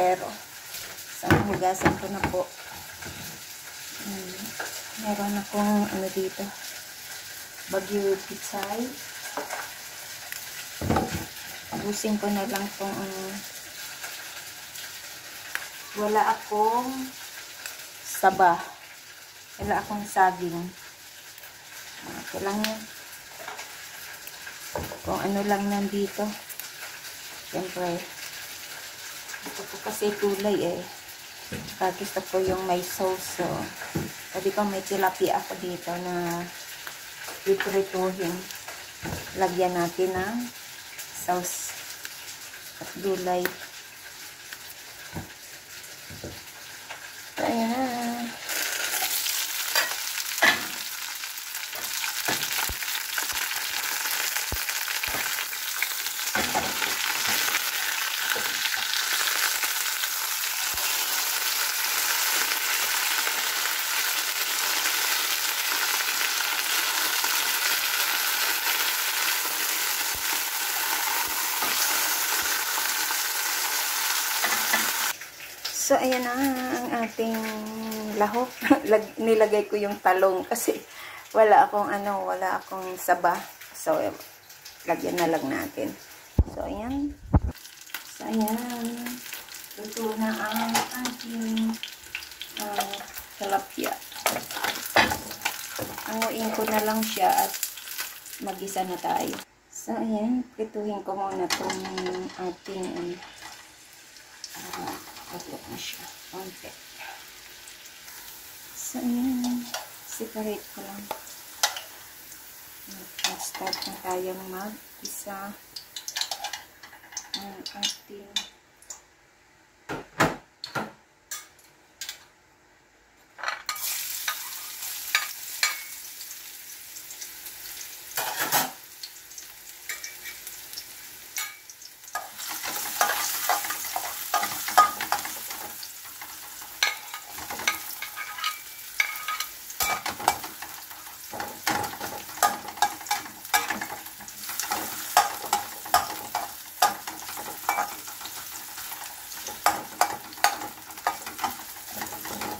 kaldero. So, hugasan ko na po. Meron akong ano dito, Baguio pitsay. Ubusin ko na lang tong wala akong saba. Wala akong saging. Okay lang yan. Kung ano lang nandito. Siyempre, ito po kasi tulay eh. Gusto ko yung may sauce. So, sabi ko may tilapia ako dito na iprituhin. Lagyan natin ng sauce at gulay. Ayan. So, ayan na ang ating lahok. Nilagay ko yung talong kasi wala akong saba. So, lagyan na lang natin. So, ayan. So, ayan. Luto na ang ating tilapia. Anguin ko na lang siya at mag-isa na tayo. So, ayan. Prituhin ko muna itong ating pagkat na siya. Konti. So, ayan. Separate ko lang. Start na tayong mag-isa ang ating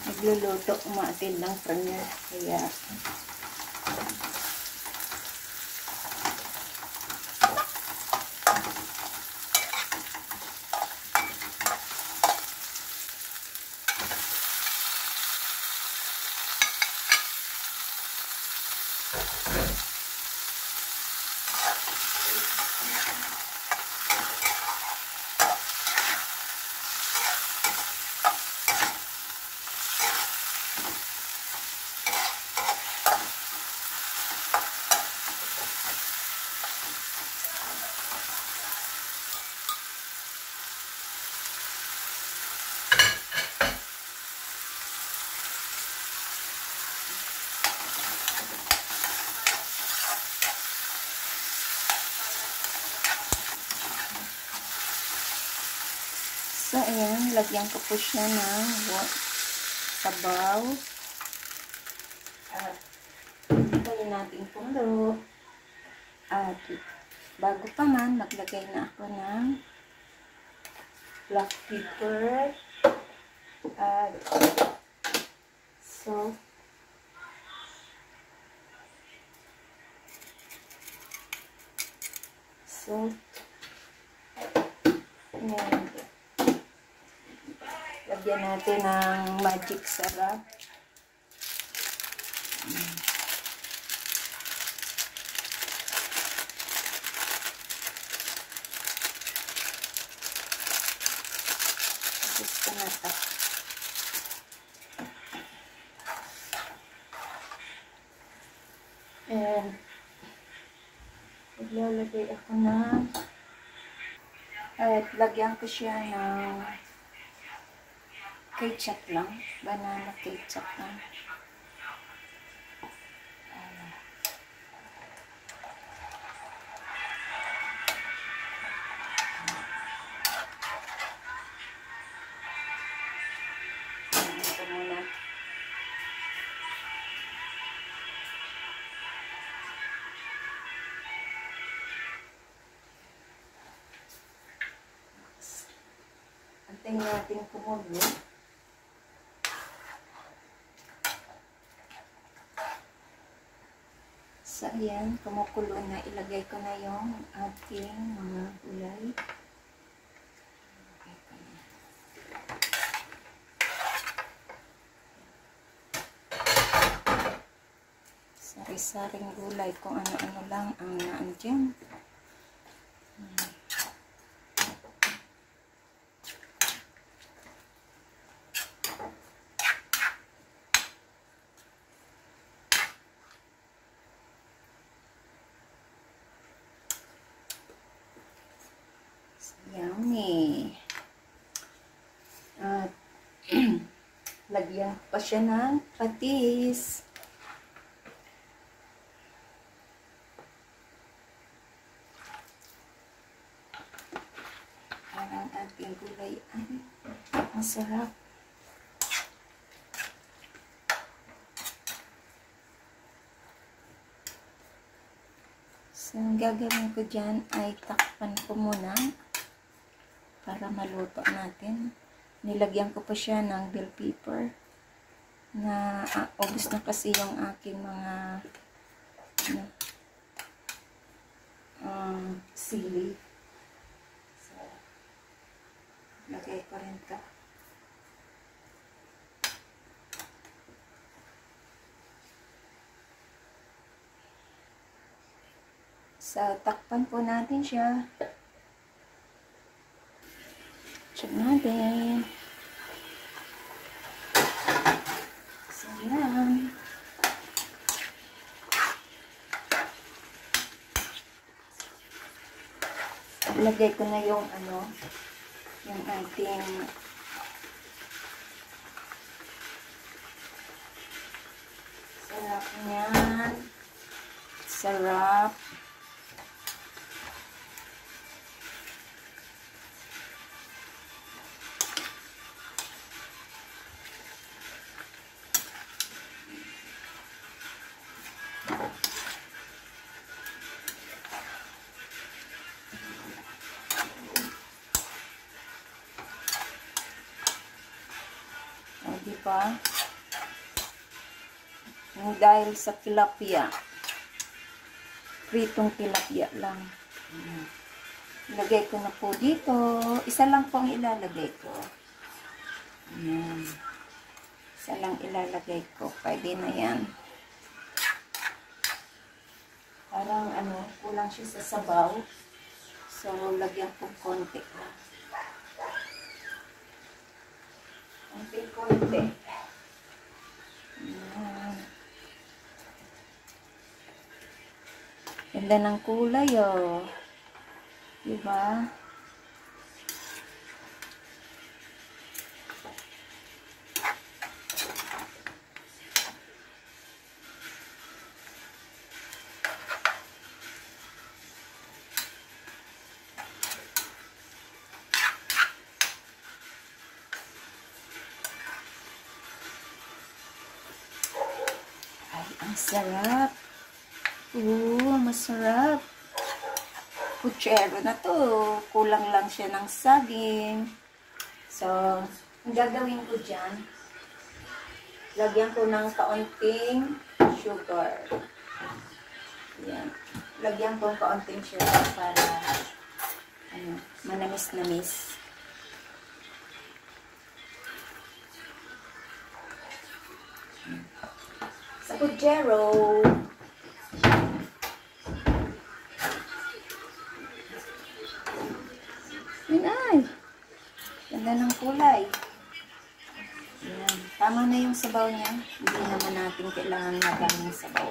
nagluluto, umaatin ng premier. Kaya so, ayan, lagyan ko po siya ng sabaw. Lagyan natin pulo. At bago pa man, maglagay na ako ng black pepper at salt. Ayan. Lagyan natin ng magic sarap. Gusto na ito. And maglalagay ako ng at lagyan ko siya ng ketchup lang. Banana ketchup lang. Ito muna. Hintayin natin kumulo. So, ayan, kumukulo na. Ilagay ko na yung ating mga gulay. Sari-saring gulay kung ano-ano lang ang naandyan. Yummy. At lagyan pa siya ng patis. Parang ating gulay ay masarap. So, ang gagawin ko dyan ay takpan ko muna para maluto natin. Nilagyan ko pa siya ng bell pepper na ubos na kasi yung aking mga sili. So, lagay ko rin ito. So, takpan po natin siya. Check natin. So, yan. Lagay ko na yung yung ating sarap niyan. Sarap. Diba? Dahil sa tilapia. Pritong tilapia lang. Ilagay ko na po dito. Isa lang po ang ilalagay ko. Ayan. Isa lang ilalagay ko. Pwede na yan. Parang kulang siya sa sabaw. So, lagyan ko konti lang. Konti. Ayan. Ganda ng kulay, oh. Diba? Ang sarap. Masarap. Puchero na to. Kulang lang siya ng saging. So, ang gagawin ko dyan, lagyan ko ng kaunting sugar. Yan. Lagyan ko ng kaunting sugar para manamis-namis. Sa puchero. Ay, ganda ng kulay. Ayan. Tama na yung sabaw niya. Hindi naman natin kailangan magaming sabaw.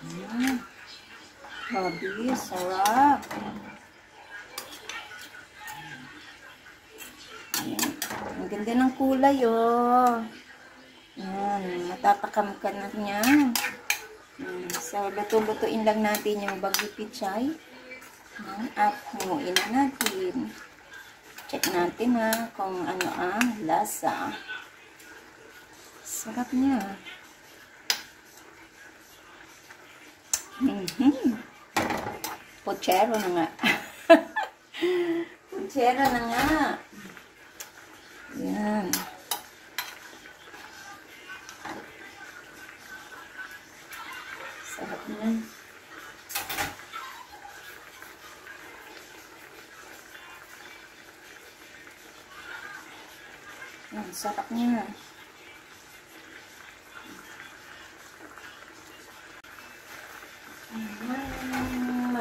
Ayan. Grabe, sarap. Ayan. Ang ganda ng kulay, oh. Ayan. Matatakam ka na niya. So, luto-lutuin lang natin yung bagyo pichay. At hanguin na natin. Check natin kung ano ang lasa. Sarap niya. Puchero na nga. Putsero na nga. Yan. Sarap na. Yan, sarap niya.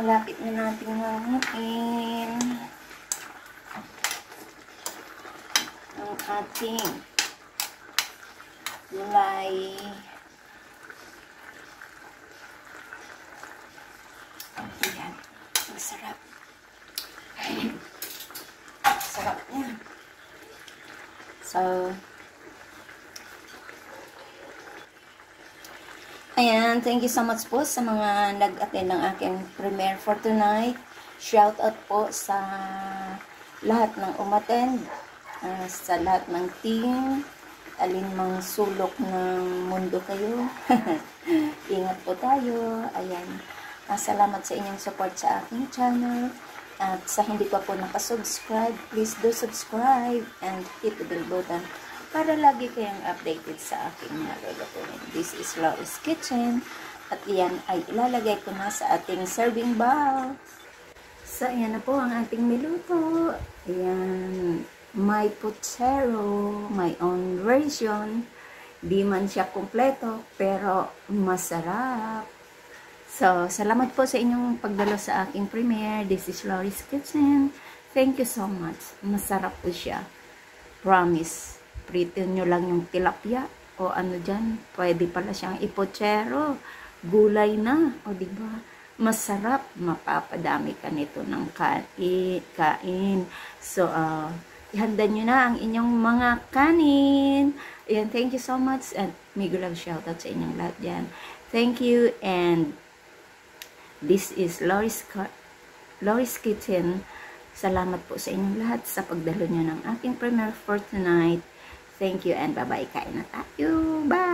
Malapit na natin hanguin ang ating gulay. Ayan, ang sarap. Sarap niya. So, ayan, thank you so much po sa mga nag-attend ng aking premiere for tonight. Shout out po sa lahat ng umattend, sa lahat ng team, alinmang sulok ng mundo kayo. Ingat po tayo. Ayan, salamat sa inyong support sa aking channel. At sa hindi pa po nakasubscribe, please do subscribe and hit the bell button para lagi kayong updated sa aking mga lulutuin. This is Laurie's Kitchen. At yan ay ilalagay ko na sa ating serving bowl. So, ayan na po ang ating niluto. Ayan. May putsero, my own version. Di man siya kumpleto, pero masarap. So, salamat po sa inyong pagdalo sa aking premiere. This is Laurie's Kitchen. Thank you so much. Masarap po siya. Promise. Prito nyo lang yung tilapia o ano dyan. Pwede pala siyang ipotsero. Gulay na. O diba? Masarap. Mapapadami ka nito ng kain. So, ihanda nyo na ang inyong mga kanin. Ayan, thank you so much. And may gulang shoutout sa inyong lahat dyan. Thank you. And this is Laurie's Kitchen. Salamat po sa inyong lahat sa pagdalo nyo ng aking premiere for tonight. Thank you and bye-bye. Kain na tayo. Bye!